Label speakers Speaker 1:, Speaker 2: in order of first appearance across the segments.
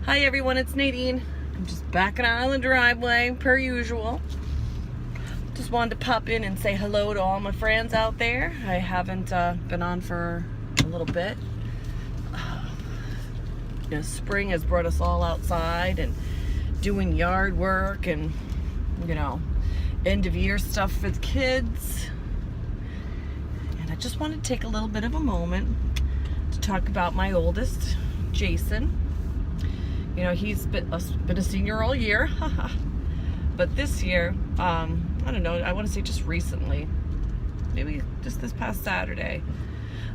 Speaker 1: Hi everyone, it's Nadine. I'm just backing out on the driveway per usual. Just wanted to pop in and say hello to all my friends out there. I haven't been on for a little bit. Spring has brought us all outside and doing yard work and end of year stuff for the kids. And I just wanted to take a little bit of a moment to talk about my oldest, Jayson. He's been a senior all year, but this year, I don't know, I want to say just recently, maybe just this past Saturday,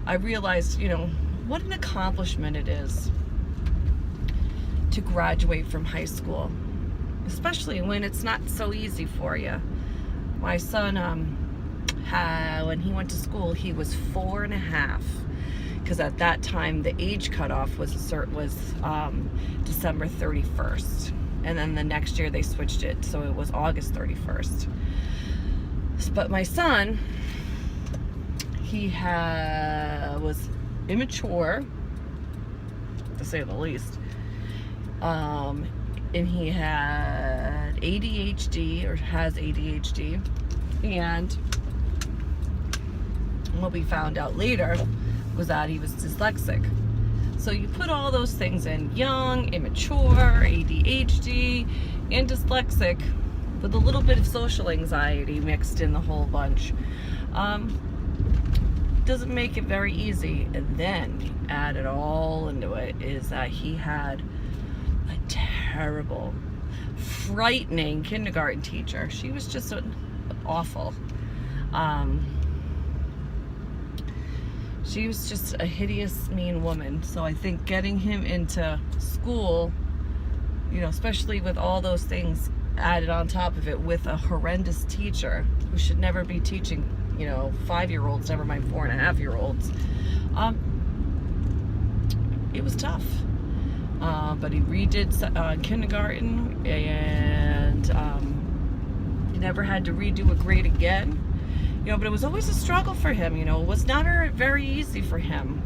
Speaker 1: I realized, what an accomplishment it is to graduate from high school, especially when it's not so easy for you. My son, when he went to school, he was 4.5. Because at that time the age cutoff was December 31st, and then the next year they switched it, so it was August 31st. But my son, he was immature, to say the least, and he had ADHD, or has ADHD, and what we found out later was that he was dyslexic. So you put all those things in, young, immature, ADHD, and dyslexic, with a little bit of social anxiety mixed in the whole bunch. Doesn't make it very easy. And then add it all into it is that he had a terrible, frightening kindergarten teacher. She was just awful. She was just a hideous, mean woman. So I think getting him into school, especially with all those things added on top of it, with a horrendous teacher who should never be teaching, 5-year-olds, never mind 4.5-year-olds. It was tough. But he redid kindergarten, and he never had to redo a grade again. But it was always a struggle for him. It was never very easy for him.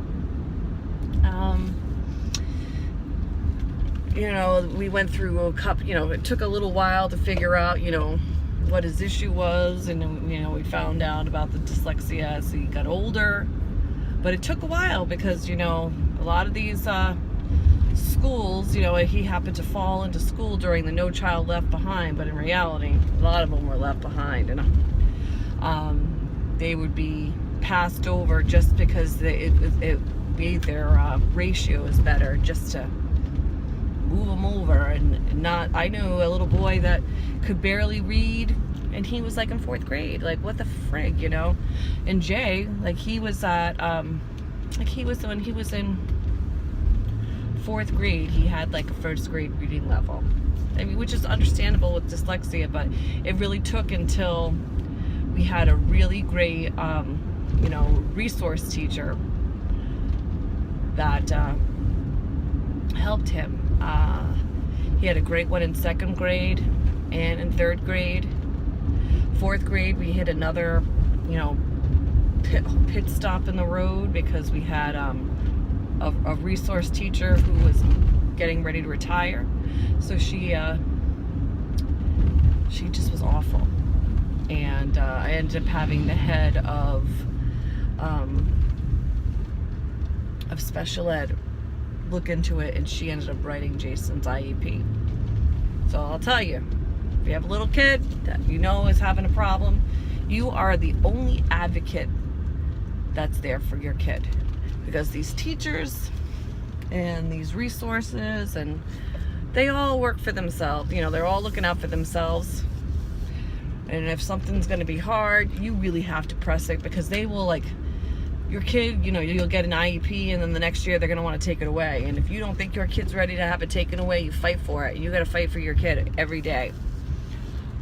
Speaker 1: We went through a couple, it took a little while to figure out, what his issue was. And then, we found out about the dyslexia as he got older. But it took a while because, a lot of these schools, he happened to fall into school during the No Child Left Behind. But in reality, a lot of them were left behind. And they would be passed over just because it made their ratio is better, just to move them over. And not, I knew a little boy that could barely read, and he was like in 4th grade. Like, what the frig, And Jay, like, he was at when he was in 4th grade, he had like a 1st grade reading level. I mean, which is understandable with dyslexia, but it really took until we had a really great, resource teacher that helped him. He had a great one in 2nd grade and in 3rd grade. 4th grade, we hit another, pit stop in the road because we had a resource teacher who was getting ready to retire. So she just was awful. And I ended up having the head of special ed look into it, and she ended up writing Jayson's IEP. So I'll tell you, if you have a little kid that is having a problem, you are the only advocate that's there for your kid, because these teachers and these resources, and they all work for themselves. They're all looking out for themselves. And if something's going to be hard, you really have to press it, because they will, like, your kid, you'll get an IEP, and then the next year they're going to want to take it away. And if you don't think your kid's ready to have it taken away, you fight for it. You got to fight for your kid every day.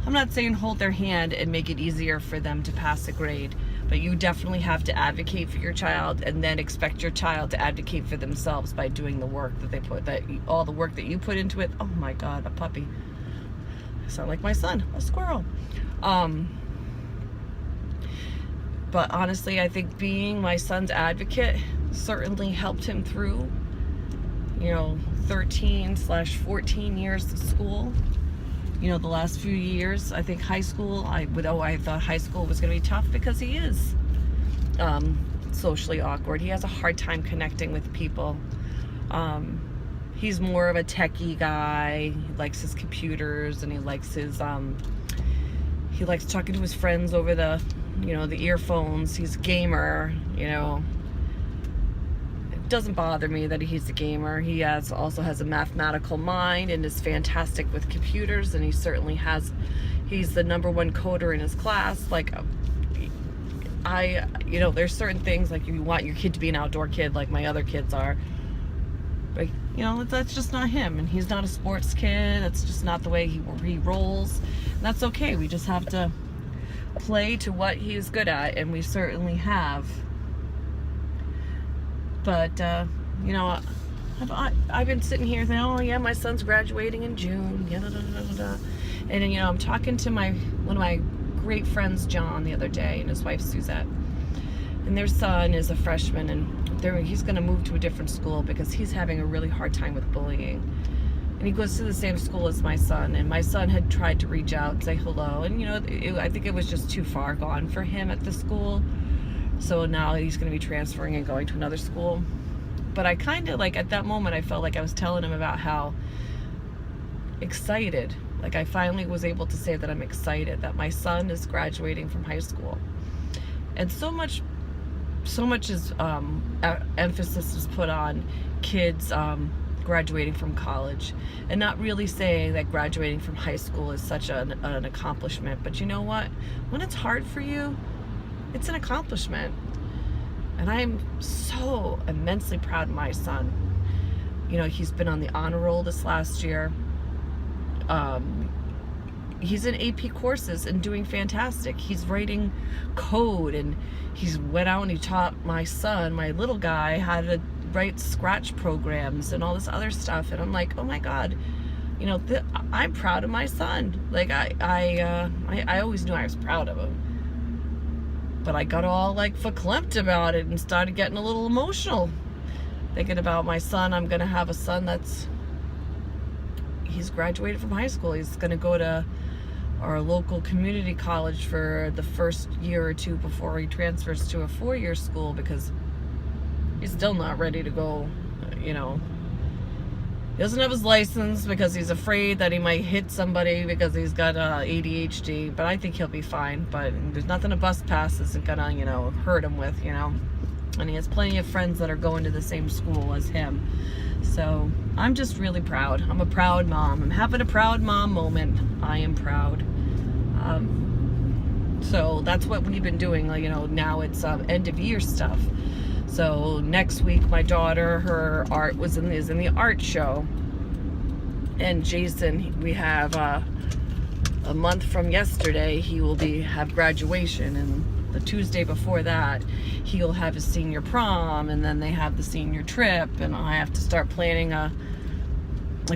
Speaker 1: I'm not saying hold their hand and make it easier for them to pass a grade, but you definitely have to advocate for your child, and then expect your child to advocate for themselves by doing the work that all the work that you put into it. Oh my God, a puppy. I sound like my son, a squirrel. But honestly, I think being my son's advocate certainly helped him through, 13/14 years of school. You know, the last few years, I think high school, I thought high school was going to be tough because he is socially awkward. He has a hard time connecting with people. He's more of a techie guy. He likes his computers, and he likes talking to his friends over the earphones. He's a gamer, It doesn't bother me that he's a gamer. He also has a mathematical mind and is fantastic with computers, and he's the #1 coder in his class. There's certain things, like you want your kid to be an outdoor kid like my other kids are. But, that's just not him, and he's not a sports kid. That's just not the way he rolls. And that's okay. We just have to play to what he's good at, and we certainly have. But, I've been sitting here thinking, oh yeah, my son's graduating in June. And then, I'm talking to one of my great friends, John, the other day, and his wife, Suzette. And their son is a freshman, and he's going to move to a different school because he's having a really hard time with bullying. And he goes to the same school as my son, and my son had tried to reach out and say hello, and I think it was just too far gone for him at the school. So now he's going to be transferring and going to another school. But I kind of, at that moment, I felt like I was telling him about how excited, I finally was able to say that I'm excited that my son is graduating from high school. And so much is emphasis is put on kids graduating from college, and not really saying that graduating from high school is such an accomplishment. But you know what? When it's hard for you, it's an accomplishment. And I'm so immensely proud of my son. He's been on the honor roll this last year. He's in AP courses and doing fantastic. He's writing code, and he's went out and he taught my son, my little guy, how to write Scratch programs and all this other stuff. And I'm like, oh my God, I'm proud of my son. I always knew I was proud of him, but I got all verklempt about it and started getting a little emotional thinking about my son. I'm gonna have a son he's graduated from high school. He's gonna go to our local community college for the first year or two before he transfers to a 4-year school, because he's still not ready to go. He doesn't have his license because he's afraid that he might hit somebody because he's got ADHD, but I think he'll be fine. But there's nothing a bus pass isn't gonna hurt him with. And he has plenty of friends that are going to the same school as him. So I'm just really proud. I'm a proud mom. I'm having a proud mom moment. I am proud. So that's what we've been doing. Now it's end of year stuff. So next week, my daughter, her art is in the art show. And Jayson, we have a month from yesterday, he will have graduation, and the Tuesday before that, he'll have his senior prom, and then they have the senior trip, and I have to start planning a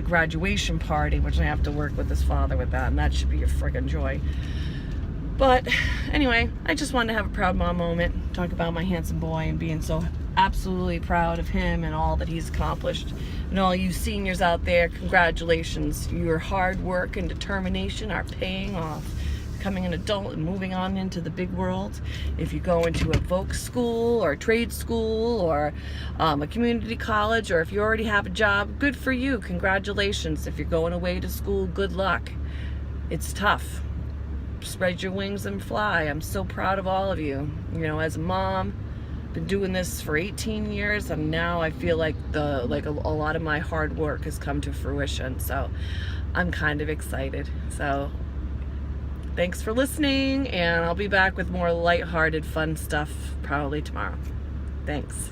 Speaker 1: graduation party, which I have to work with his father with that, and that should be a friggin' joy. But anyway, I just wanted to have a proud mom moment, talk about my handsome boy and being so absolutely proud of him and all that he's accomplished. And all you seniors out there, congratulations. Your hard work and determination are paying off. Becoming an adult and moving on into the big world. If you go into a voc school or a trade school or a community college, or if you already have a job, good for you. Congratulations. If you're going away to school, good luck. It's tough. Spread your wings and fly. I'm so proud of all of you. As a mom, been doing this for 18 years, and now I feel like a lot of my hard work has come to fruition. So I'm kind of excited. So thanks for listening, and I'll be back with more lighthearted, fun stuff probably tomorrow. Thanks.